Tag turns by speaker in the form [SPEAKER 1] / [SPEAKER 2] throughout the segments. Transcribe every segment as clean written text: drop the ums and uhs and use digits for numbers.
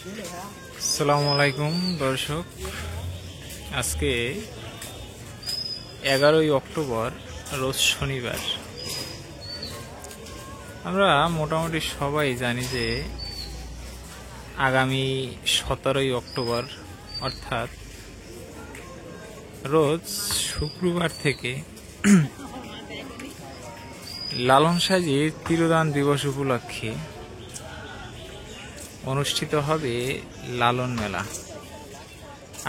[SPEAKER 1] আসসালামু আলাইকুম দর্শক, আজকে 11ই অক্টোবর রোজ শনিবার। আমরা মোটামুটি সবাই জানি যে আগামী 17ই অক্টোবর অর্থাৎ রোজ শুক্রবার থেকে লালন সাজির তিরোধান দিবস উপলক্ষে অনুষ্ঠিত হবে লালন মেলা।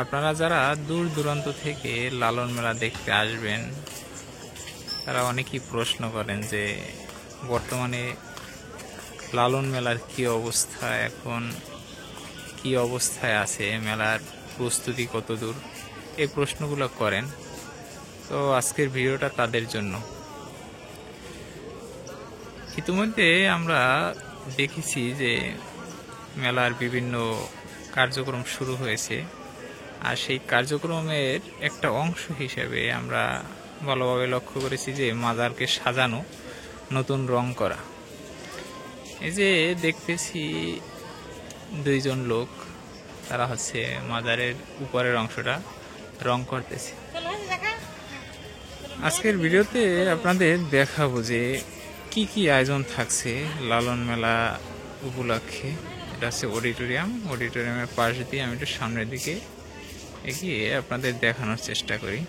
[SPEAKER 1] আপনারা যারা দূর দূরান্ত থেকে লালন মেলা দেখতে আসবেন তারা অনেকেই প্রশ্ন করেন যে বর্তমানে লালন মেলার কি অবস্থা, এখন কি অবস্থায় আছে, মেলার প্রস্তুতি কত দূর, এই প্রশ্নগুলো করেন। তো আজকের ভিডিওটা তাদের জন্য। ইতিমধ্যে আমরা দেখেছি যে মেলার বিভিন্ন কার্যক্রম শুরু হয়েছে, আর সেই কার্যক্রমের একটা অংশ হিসেবে আমরা ভালোভাবে লক্ষ্য করেছি যে মাজারকে সাজানো, নতুন রং করা। এই যে দেখতেছি দুইজন লোক, তারা হচ্ছে মাজারের উপরের অংশটা রং করতেছে। আজকের ভিডিওতে আপনাদের দেখাবো যে কি কি আয়োজন থাকছে লালন মেলা উপলক্ষে। এটা হচ্ছে অডিটোরিয়ামের পাশ দিয়ে আমি একটু সামনের দিকে এগিয়ে আপনাদের দেখানোর চেষ্টা করি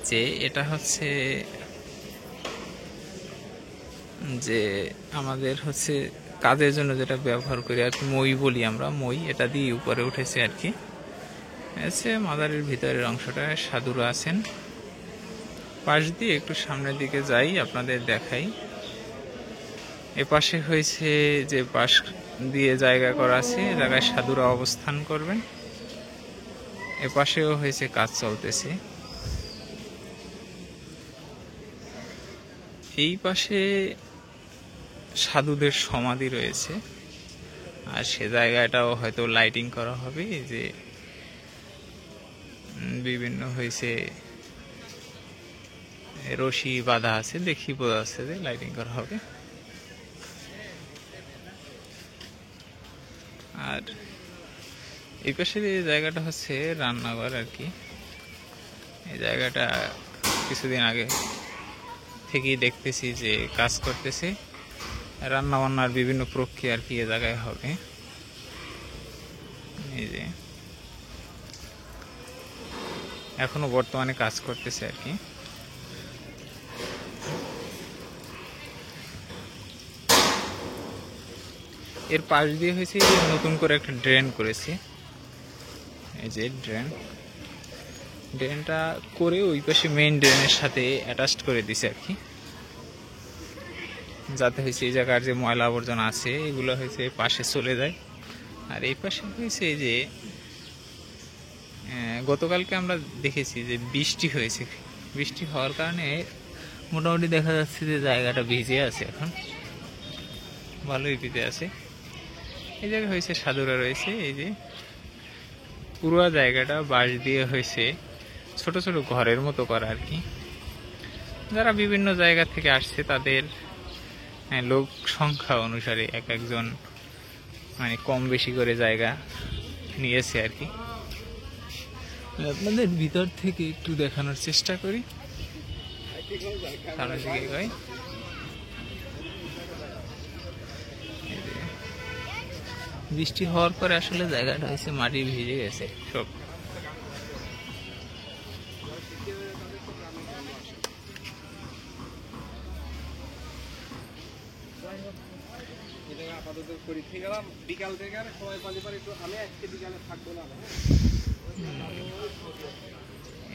[SPEAKER 1] যে এটা হচ্ছে যে আমাদের হচ্ছে কাজের জন্য যেটা ব্যবহার করি আর কি, মই বলি আমরা, মই, এটা দিয়ে উপরে উঠেছে আর কি। হচ্ছে মাজারের ভিতরের অংশটা সাধুরা আছেন। পাশ দিয়ে একটু সামনের দিকে যাই, আপনাদের দেখাই। এপাশে হয়েছে যে পাশ দিয়ে জায়গা করা আছে, জায়গায় সাধুরা অবস্থান করবেন। এপাশেও হয়েছে কাজ চলতেছে। এই পাশে সাধুদের সমাধি রয়েছে, আর সে জায়গাটাও হয়তো লাইটিং করা হবে। যে বিভিন্ন হয়েছে রশি বাঁধা আছে, দেখি বোঝা যাচ্ছে যে লাইটিং করা হবে। আর এই পাশের এই জায়গাটা হচ্ছে রান্নাঘর আর কি। এই জায়গাটা কিছুদিন আগে থেকেই দেখতেছি যে কাজ করতেছে, রান্না বান্নার বিভিন্ন প্রক্রিয়া আর কি এ জায়গায় হবে। এই যে এখনো বর্তমানে কাজ করতেছে আর কি। এর পাশ দিয়ে হয়েছে নতুন করে একটা ড্রেন করেছে। এই যে ড্রেনটা করে ওই পাশে মেইন ড্রেনের সাথে অ্যাটাচড করে দিছে আর কি, যাতে হয়েছে এই জায়গার যে ময়লা আবর্জনা আছে এগুলো হয়েছে পাশে চলে যায়। আর এই পাশে হয়েছে যে গতকালকে আমরা দেখেছি যে বৃষ্টি হয়েছে, বৃষ্টি হওয়ার কারণে মোটামুটি দেখা যাচ্ছে যে জায়গাটা ভিজে আছে, এখন ভালোই ভিজে আছে। এই জায়গায় হয়েছে সাধুরা রয়েছে। এই যে পুরো জায়গাটা বাঁশ দিয়ে হয়েছে ছোট ছোট ঘরের মতো করা আর কি। যারা বিভিন্ন জায়গা থেকে আসছে তাদের লোক সংখ্যা অনুসারে এক একজন মানে কম বেশি করে জায়গা নিয়েছে আর কি। আপনাদের ভিতর থেকে একটু দেখানোর চেষ্টা করি, সামনের দিকে ভাই। বৃষ্টি হওয়ার পরে আসলে জায়গাটা হয়েছে মাটি ভিজে গেছে সব।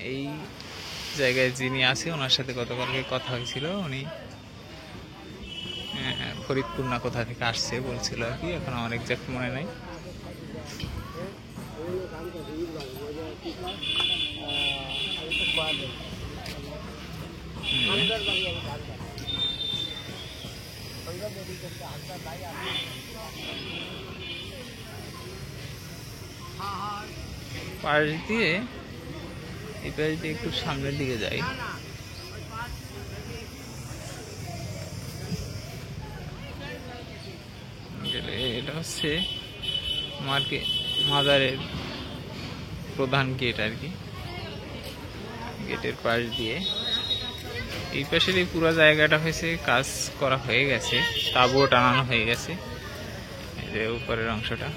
[SPEAKER 1] এই জায়গায় যিনি আছে ওনার সাথে গতকালকে কথা হয়েছিল, উনি ফরিদপুর না কোথা থেকে আসছে বলছিল আর কি, এখন আমার এক্সাক্ট মনে নাই। পাশ দিয়ে এই পাশ দিয়ে একটু সামনের দিকে যাই, হচ্ছে মার্কেট মাজারের প্রধান গেট আর কি। গেটের পাশ দিয়ে এই পাশের এই পুরো জায়গাটা হয়েছে কাজ করা হয়ে গেছে, তাঁবুও টানানো হয়ে গেছে। এই যে উপরের অংশটা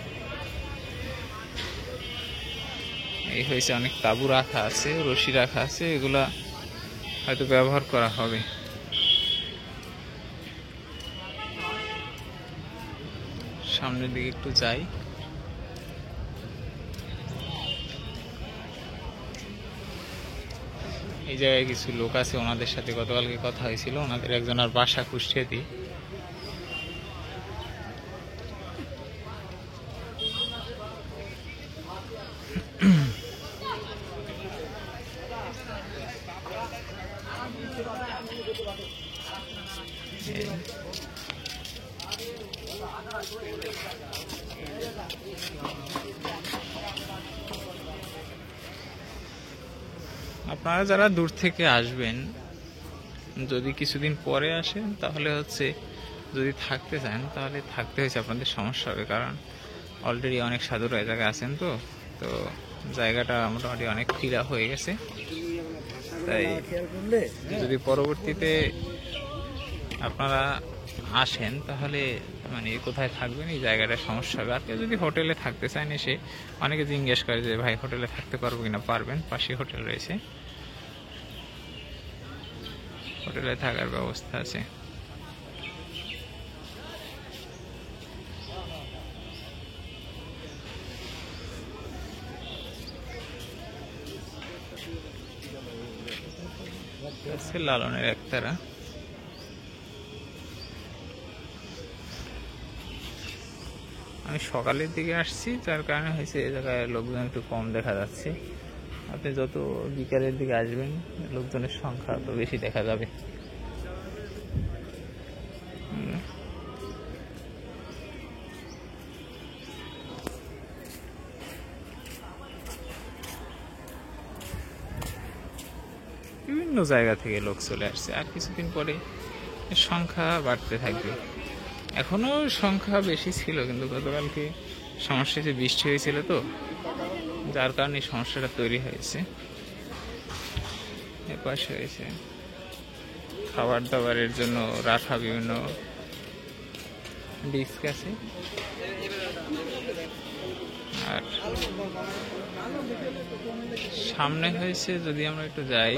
[SPEAKER 1] এই হয়েছে, অনেক তাঁবু রাখা আছে, রশি রাখা আছে, এগুলা হয়তো ব্যবহার করা হবে। সামনের দিকে একটু যাই। এই জায়গায় কিছু লোক আছে, ওনাদের সাথে গতকালকে কথা হয়েছিল, ওনাদের একজনের বাসা কুষ্টিয়াতে। আপনারা যারা দূর থেকে আসবেন, যদি কিছুদিন পরে আসেন তাহলে হচ্ছে, যদি থাকতে চান তাহলে থাকতে হয়েছে আপনাদের সমস্যা হবে, কারণ অলরেডি অনেক সাধুরা এই জায়গায় আছেন। তো তো জায়গাটা মোটামুটি অনেক ফিরা হয়ে গেছে। তাই যদি পরবর্তীতে আপনারা আসেন তাহলে মানে কোথায় থাকবেন, এই জায়গাটা সমস্যা হবে। আর কেউ যদি হোটেলে থাকতে চান, এসে অনেকে জিজ্ঞেস করে যে ভাই হোটেলে থাকতে পারবো কিনা, পারবেন, পাশে হোটেল রয়েছে, হোটেলে থাকার ব্যবস্থা আছে। লালনের একতারা। আমি সকালের দিকে আসছি, যার কারণে হয়েছে এই জায়গায় লোকজন একটু কম দেখা যাচ্ছে। আপনি যত বিকালের দিকে আসবেন লোকজনের সংখ্যা তো বেশি দেখা যাবে। বিভিন্ন জায়গা থেকে লোক চলে আসছে, আর কিছুদিন পরে সংখ্যা বাড়তে থাকবে। এখনো সংখ্যা বেশি ছিল, কিন্তু গতকালকে সমস্যা যে বৃষ্টি হয়েছিল, তো যার কারণে সমস্যাটা তৈরি হয়েছে। এপাশে হয়েছে খাবার দাবারের জন্য রাখা বিভিন্ন ডিস্ক আছে। আর সামনে হয়েছে, যদি আমরা একটু যাই,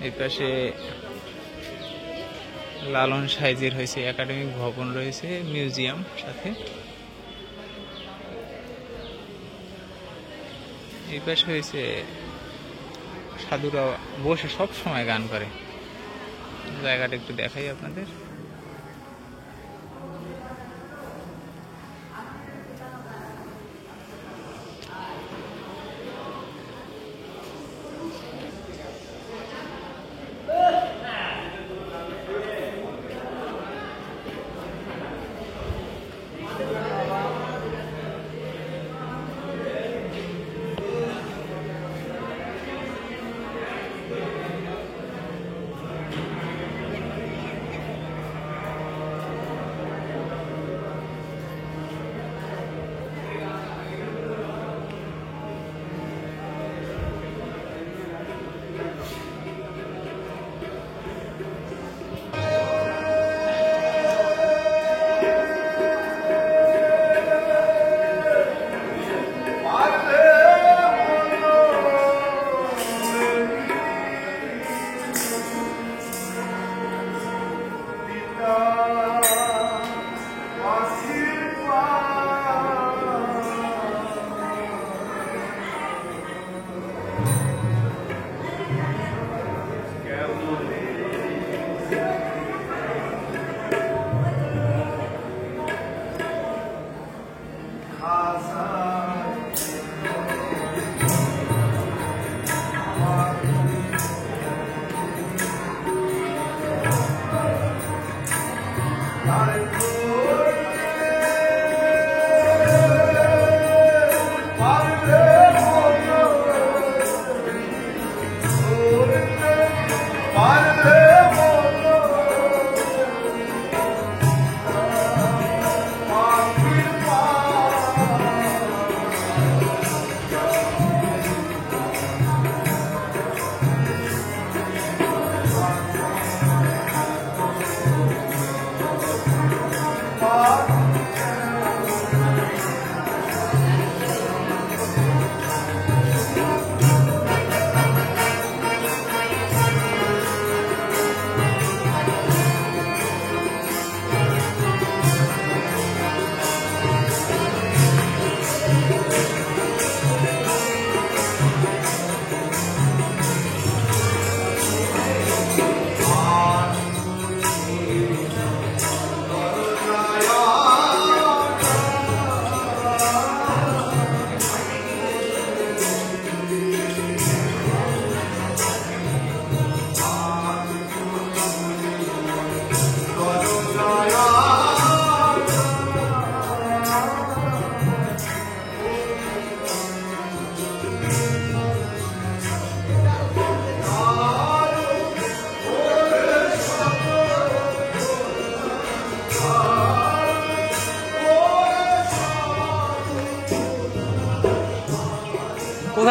[SPEAKER 1] এই পাশে লালন সাইজের হয়েছে একাডেমিক ভবন রয়েছে, মিউজিয়াম সাথে। এই পাশে হয়েছে সাধুরা বসে সব সময় গান করে। জায়গাটা একটু দেখাই আপনাদের।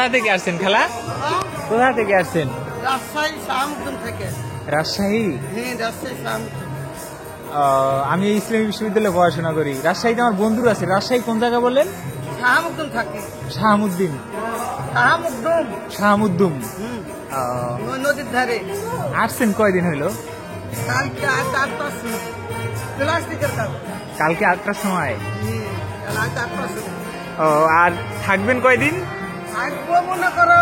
[SPEAKER 1] কোথা থেকে আসছেন খালা? কোথা থেকে আসছেন?
[SPEAKER 2] রাজশাহী শাহমুদ্দিন থেকে।
[SPEAKER 1] রাজশাহী?
[SPEAKER 2] হ্যাঁ, রাজশাহী শাহমুদ্দিন।
[SPEAKER 1] আমি ইসলামী বিশ্ববিদ্যালয়ে পড়াশোনা করি। রাজশাহীতে আমার বন্ধুরা আছে। রাজশাহী কোন জায়গা বললেন?
[SPEAKER 2] শাহমুদ্দিন থাকে।
[SPEAKER 1] শাহমুদ্দিন?
[SPEAKER 2] শাহমুদ্দিন।
[SPEAKER 1] শাহমুদ্দুম।
[SPEAKER 2] নদীর ধারে।
[SPEAKER 1] আসছেন কয়দিন হইলো?
[SPEAKER 2] কালকে 8টার সময় প্লাস্টিকের কাজ।
[SPEAKER 1] কালকে 8টার সময়?
[SPEAKER 2] রাত 8টার সময়।
[SPEAKER 1] আর থাকবেন কয়দিন?
[SPEAKER 2] থাকবো মনে করো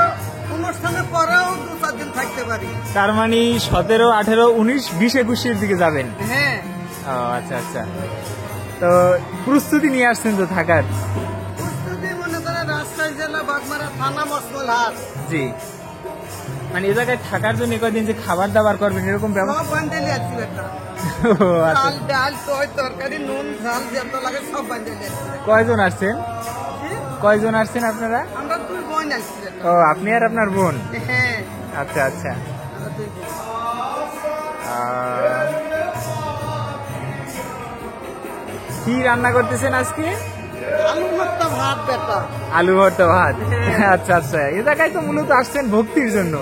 [SPEAKER 2] অনুষ্ঠানের পরেও 2-4 দিন থাকতে পারি।
[SPEAKER 1] তার মানে 17, 18, 19, 20, 21 দিকে যাবেন?
[SPEAKER 2] হ্যাঁ।
[SPEAKER 1] আচ্ছা আচ্ছা। তো প্রস্তুতি নিয়ে আসছেন তো থাকার?
[SPEAKER 2] প্রস্তুতি মনে করে রাজশাহী জেলা বাগমারা থানা মশমল হাট।
[SPEAKER 1] জি, মানে এই জায়গায় থাকার জন্য কয়দিন যে খাবার দাবার করবেন এরকম ব্যবস্থা?
[SPEAKER 2] সব বান্ডেলি আছে বেটা। চাল ডাল তরকারি নুন ঝাল যত লাগে সব বান্ডেলি আছে।
[SPEAKER 1] কয়জন আসছেন? কয়জন আসছেন আপনারা?
[SPEAKER 2] আমরা 2 বোন আসছি।
[SPEAKER 1] আপনি আর আপনার বোন?
[SPEAKER 2] হ্যাঁ।
[SPEAKER 1] আচ্ছা আচ্ছা।
[SPEAKER 2] আমরা 2 বোন।
[SPEAKER 1] কি রান্না করতেছেন আজকে?
[SPEAKER 2] আলু ভর্তা ভাত বেটা।
[SPEAKER 1] আলু ভর্তা ভাত? আচ্ছা আচ্ছা। এ জায়গায় তো মূলত আসছেন ভক্তির জন্য,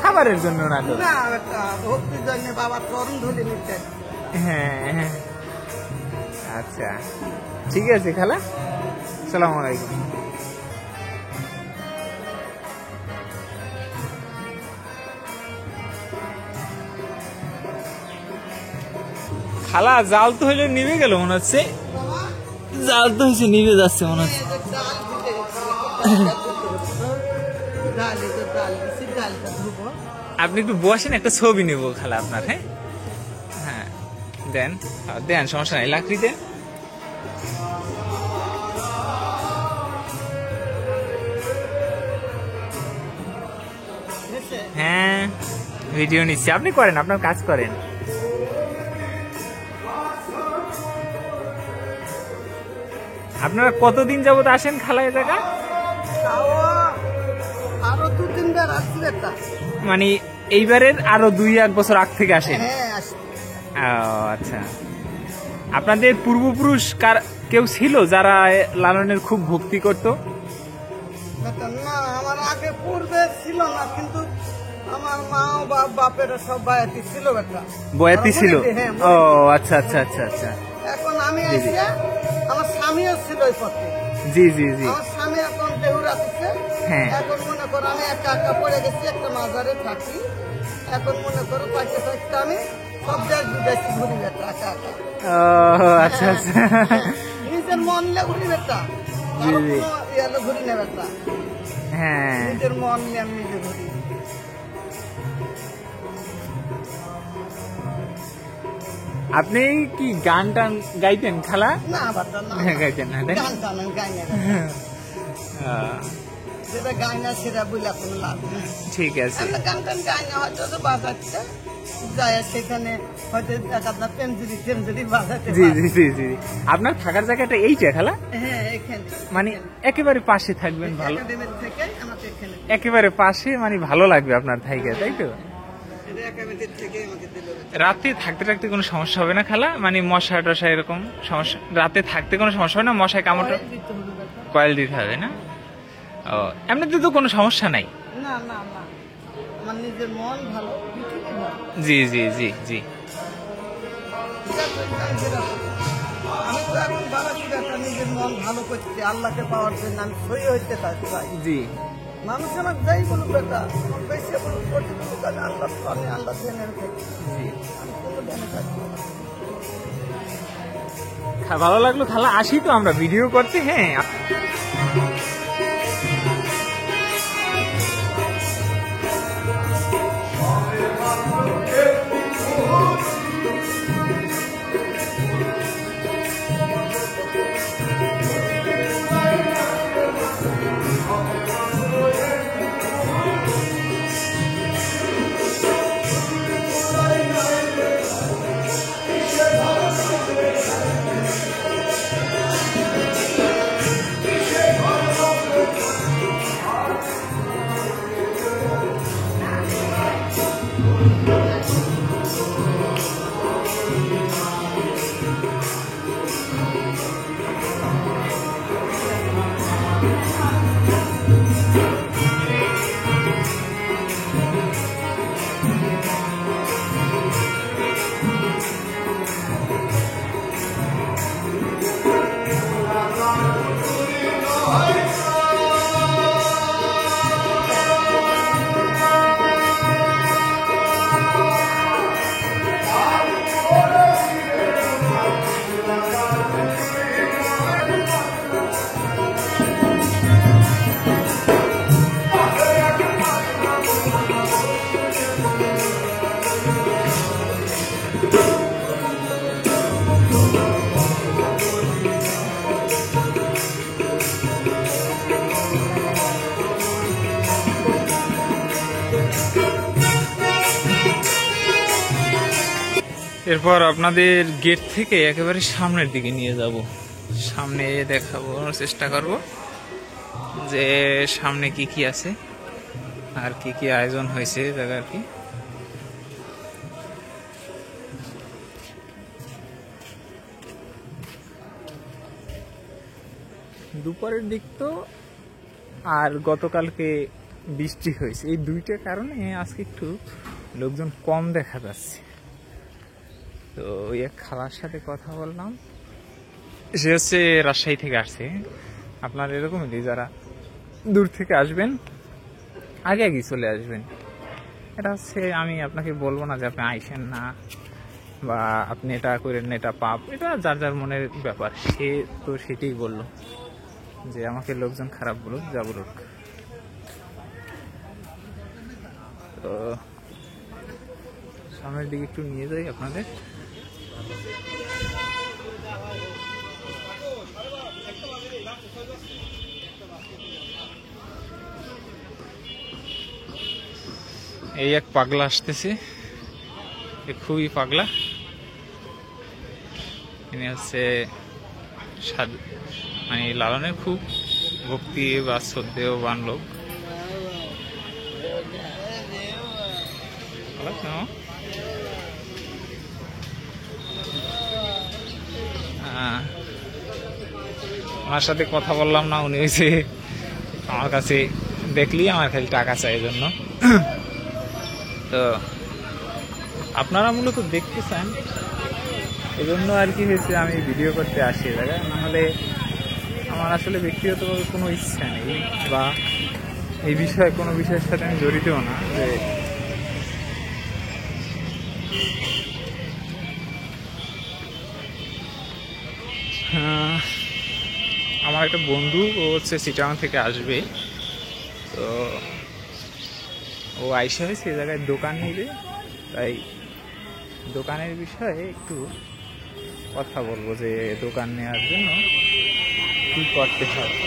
[SPEAKER 1] খাবারের জন্য না তো?
[SPEAKER 2] না বেটা, ভক্তির জন্য বাবা চরণ ধুলে নিতে।
[SPEAKER 1] হ্যাঁ, আচ্ছা ঠিক আছে খালা, আসসালামু আলাইকুম। খালা জাল তো হইলে নিভে গেল মনে হচ্ছে। জাল তো হয়েছে নিভে যাচ্ছে মনে হচ্ছে। আপনি একটু বসেন, একটা ছবি নেব খালা আপনার। হ্যাঁ হ্যাঁ, দেন দেন, সমস্যা নাই, লাকড়ি দেন। হ্যাঁ, ভিডিও নিচ্ছি, আপনি করেন, আপনার কাজ করেন। আপনারা কতদিন যাবত আসেন খালা এ জায়গা?
[SPEAKER 2] আরো 2-3 বার আসছি বেটা।
[SPEAKER 1] মানে এইবারের আরো 2-1 বছর আগ থেকে আসেন?
[SPEAKER 2] হ্যাঁ, আসছি।
[SPEAKER 1] আচ্ছা, আপনাদের পূর্বপুরুষ কেউ ছিল যারা লালনের খুব ভক্তি করতো?
[SPEAKER 2] না, আমার আগে পূর্বে ছিল না, কিন্তু আমার মা ও বাপের সব বয়াতি ছিল বেটা।
[SPEAKER 1] বয়াতি ছিল? ও আচ্ছা আচ্ছা আচ্ছা আচ্ছা।
[SPEAKER 2] এখন আমি এসে আমার স্বামীও ছিল ওই পথে।
[SPEAKER 1] জি জি জি।
[SPEAKER 2] আমার স্বামী এখন দেহুরা দিচ্ছে। এখন মনে করো আমি একা একা পড়ে গেছি, একটা মাজারে থাকি। এখন মনে করো থাকতে থাকতে আমি সব জায়গায় বেশি ঘুরি বেটা, একা একা।
[SPEAKER 1] আচ্ছা আচ্ছা।
[SPEAKER 2] নিজের মন নিয়ে ঘুরি বেটা, ইয়ালে ঘুরি না বেটা।
[SPEAKER 1] হ্যাঁ,
[SPEAKER 2] নিজের মন নিয়ে আমি নিজে ঘুরি।
[SPEAKER 1] আপনি কি গান টান গাইতেন খালা?
[SPEAKER 2] না বাটা না,
[SPEAKER 1] গাইতেন না?
[SPEAKER 2] গান টান গাই না, যেটা গাই না সেটা বলে কোনো লাভ নেই।
[SPEAKER 1] ঠিক আছে,
[SPEAKER 2] আমরা গান টান গাই না, হয়তো বাজাচ্ছে যায় সেখানে হয়তো আপনার টেমজুরি বাজাতে।
[SPEAKER 1] জি জি জি জি। আপনার থাকার জায়গাটা এইটা খালা?
[SPEAKER 2] হ্যাঁ, এখানে
[SPEAKER 1] মানে একেবারে পাশে থাকবেন, ভালো
[SPEAKER 2] থেকে আমাকে এখানে
[SPEAKER 1] একেবারে পাশে, মানে ভালো লাগবে আপনার থাইকে, তাই তো? রাতে থাকতে থাকতে কোনো সমস্যা হবে না খালা? মানে মশা টশা এরকম সমস্যা? রাতে থাকতে কোনো সমস্যা হবে না? মশায় কামড়টা কয়েল দিতে হবে না? ও, এমনিতে তো কোনো সমস্যা নাই?
[SPEAKER 2] না না না, আমার নিজের মন ভালো।
[SPEAKER 1] জি জি জি জি।
[SPEAKER 2] আমি তো এখন বাড়াচ্ছি একটা নিজের মন ভালো করছি, আল্লাহকে পাওয়ার জন্য আমি সই হইতে চাই।
[SPEAKER 1] জি,
[SPEAKER 2] মানুষ আমার যাই বলুক বেটা, বেশি বলুক করতে বলুক, আল্লাহ আমি আল্লাহ ধ্যানে থাকি। আমি কোনো ধ্যানে থাকি না।
[SPEAKER 1] ভালো লাগলো খালা, আসি তো আমরা ভিডিও করতে। হ্যাঁ। এরপর আপনাদের গেট থেকে একেবারে সামনের দিকে নিয়ে যাব, সামনে দেখাবো, চেষ্টা করব যে সামনে কি কি আছে আর কি কি আয়োজন হয়েছে জায়গার কি। দুপুরের দিক তো আর গতকালকে বৃষ্টি হয়েছে, এই দুইটা কারণে আজকে একটু লোকজন কম দেখা যাচ্ছে। তো ওই এক খালার সাথে কথা বললাম, সে হচ্ছে রাজশাহী থেকে আসছে। আপনার এরকমই যারা দূর থেকে আসবেন আগে আগে চলে আসবেন। এটা হচ্ছে, আমি আপনাকে বলবো না যে আপনি আইসেন না বা আপনি এটা করেন এটা পাপ, এটা যার যার মনের ব্যাপার। সে তো সেটাই বললো যে আমাকে লোকজন খারাপ বলুক যা বলুক। তো সামনের দিকে একটু নিয়ে যাই আপনাদের। এই এক পাগলা আসতেছে, খুবই পাগলা। ইনি হচ্ছে মানে লালনের খুব ভক্তি বা শ্রদ্ধেয়বান লোক। ওনার সাথে কথা বললাম না, উনি হয়েছে আমার কাছে দেখলি আমার খালি টাকা চাই জন্য। তো আপনারা মূলত দেখতে চান এই জন্য আর কি হয়েছে, আমি ভিডিও করতে আসি জায়গায়। নাহলে আমার আসলে ব্যক্তিগতভাবে কোনো ইচ্ছা নেই বা এই বিষয়ে কোনো বিষয়ের সাথে আমি জড়িতও না। যে আমার একটা বন্ধু, ও হচ্ছে চিটাগাং থেকে আসবে, তো ও আইসা হয়েছে এই জায়গায় দোকান নিবে, তাই দোকানের বিষয়ে একটু কথা বলবো যে দোকান নেওয়ার জন্য কি করতে হবে।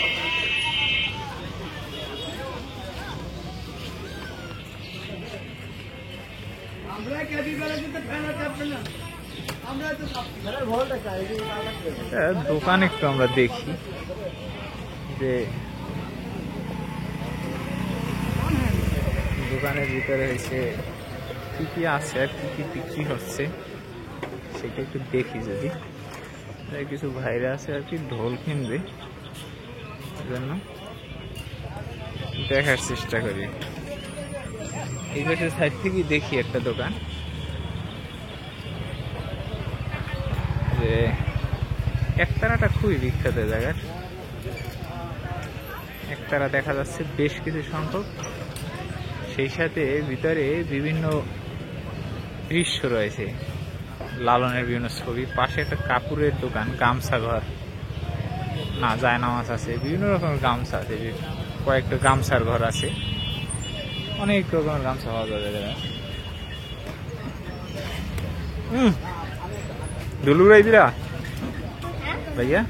[SPEAKER 1] দোকান একটু আমরা দেখি যে দোকানের ভিতরে হয়েছে কি কি আছে আর কি কি বিক্রি হচ্ছে সেটা একটু দেখি। যদি কিছু ভাইরা আছে আর কি ঢোল কিনবে, জন্য দেখার চেষ্টা করি। এই পাশের সাইড থেকেই দেখি একটা দোকান, যে একতারাটা খুবই বিখ্যাত জায়গার। একতারা দেখা যাচ্ছে বেশ কিছু সংখ্যক, সেই সাথে ভিতরে বিভিন্ন দৃশ্য রয়েছে, লালনের বিভিন্ন ছবি। পাশে একটা কাপড়ের দোকান, গামছা ঘর না জায়নামাজ আছে, বিভিন্ন রকমের গামছা আছে, কয়েকটা গামছার ঘর আছে, অনেক রকমের গামছা পাওয়া যাবে। দুলুরাই দিলা ভাইয়া,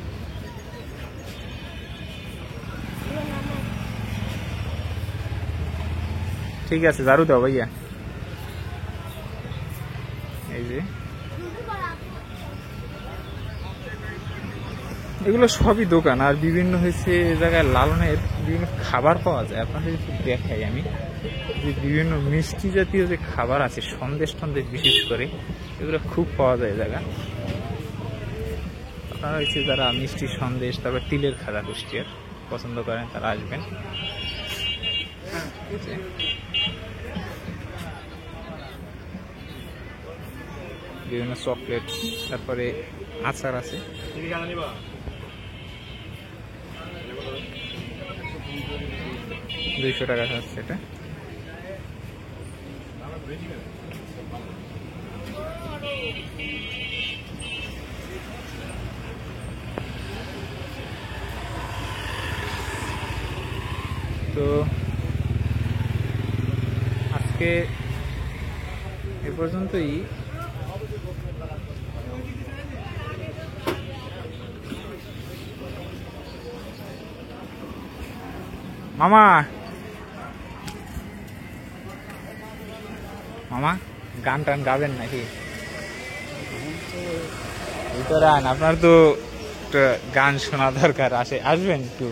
[SPEAKER 1] ঠিক আছে ঝাড়ু দাও ভাইয়া। এই যে এগুলো সবই দোকান, আর বিভিন্ন হয়েছে জায়গায় লালনের বিভিন্ন খাবার পাওয়া যায়। আপনাদের একটু দেখাই আমি, যে বিভিন্ন মিষ্টি জাতীয় যে খাবার আছে, সন্দেশ টন্দেশ বিশেষ করে, এগুলো খুব পাওয়া যায় জায়গা। আপনারা হচ্ছে যারা মিষ্টি সন্দেশ, তারপর তিলের খাজা কুষ্টিয়ার পছন্দ করেন তারা আসবেন। বিভিন্ন চকলেট, তারপরে আচার আছে। 200 টাকা আছে এটা। তো আজকে এ পর্যন্তই। মামা মামা গান টান গাবেন নাকি? ভিতরে আন, আপনার তো একটা গান শোনা দরকার, আসবেন একটু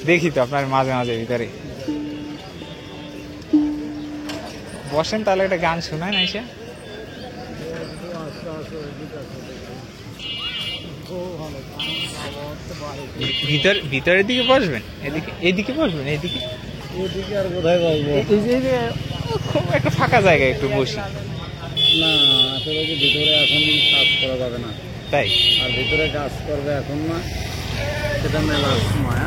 [SPEAKER 1] দেখি তো আপনার মাঝে মাঝে ভিতরে বসেন, তাহলে একটা গান শোনায় না এসে। ভিতরের দিকে বসবেন, এদিকে বসবেন, এদিকে
[SPEAKER 2] আর কোথায় বলবো?
[SPEAKER 1] এই যে খুব একটা ফাঁকা জায়গায় একটু বসি।
[SPEAKER 2] না আসলে কি ভিতরে এখন কাজ করা যাবে না,
[SPEAKER 1] তাই
[SPEAKER 2] আর ভিতরে কাজ করবে এখন না, সেটা মেলার সময়।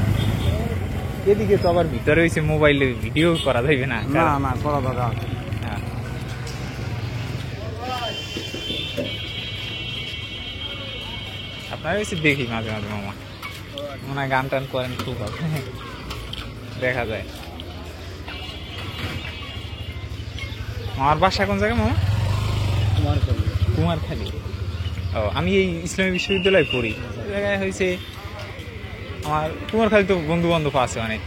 [SPEAKER 1] এদিকে তো আবার ভিতরে হয়েছে, মোবাইলে ভিডিও করা যাবে না।
[SPEAKER 2] না না করা দরকার আছে।
[SPEAKER 1] হ্যাঁ। আপনার হয়েছে দেখি মাঝে মাঝে মামা, মনে হয় গান টান করেন খুব ভালো, দেখা যায়। আমার বাসা কোন জায়গায় মামা? কুমারখালী। ও, আমি এই ইসলামী বিশ্ববিদ্যালয়ে পড়ি। জায়গায় হয়েছে আমার কুমারখালী তো বন্ধু বান্ধব আছে অনেক।